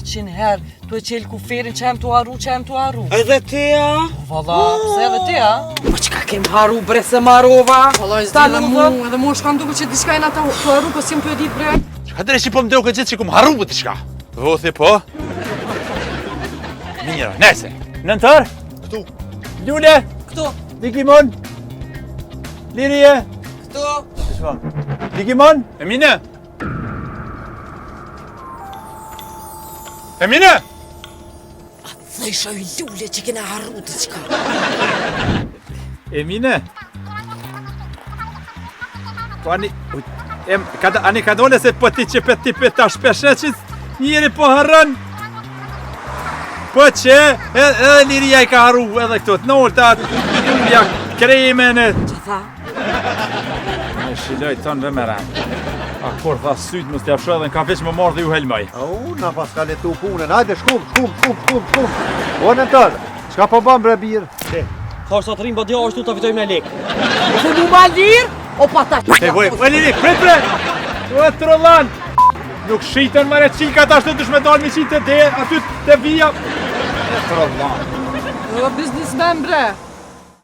100 herë, tu e qelë kuferin që tu arru. Edhe ti, a? Valla, pse edhe ti, a? Po qka kem haru bre se marova? Valla, edhe mu shkam duke që diçka jena të arru, po si më të e ditë bre. Qka dre që po më doke gjithë që kum harru për t'i shka? Vothi po? Minjera, nese. Nëntër? Këtu. Ljule? Këtu. Dikimon? Lirije? Këtu. Dikimon? Emine? Emine? Dhe isha i Lule që kena harru të qka. Emine? Po ani... Ani ka dole se po ti që pe ti pe ta shpesheqis njeri po harran. Po që edhe Liria i ka harru edhe këto të nolta, Julia kremene. Që tha? Me shiloj tonë vëmeran. A kur tha syt mos t'ja fsho edhe në kafe që më marrë dhe ju helmaj. Au, na pas ka letu punën, hajde shkum. O në tërë, qka po ban bre birë? Thash sa të rrim badia ashtu ta fitojmë në lek. Se mu ma lirë, o pata. E Liri, pre! O e trollan! Nuk shiten mare qika ta ashtu dush me dalë mi qitë të aty të vija. E trollan. O, biznismen bre.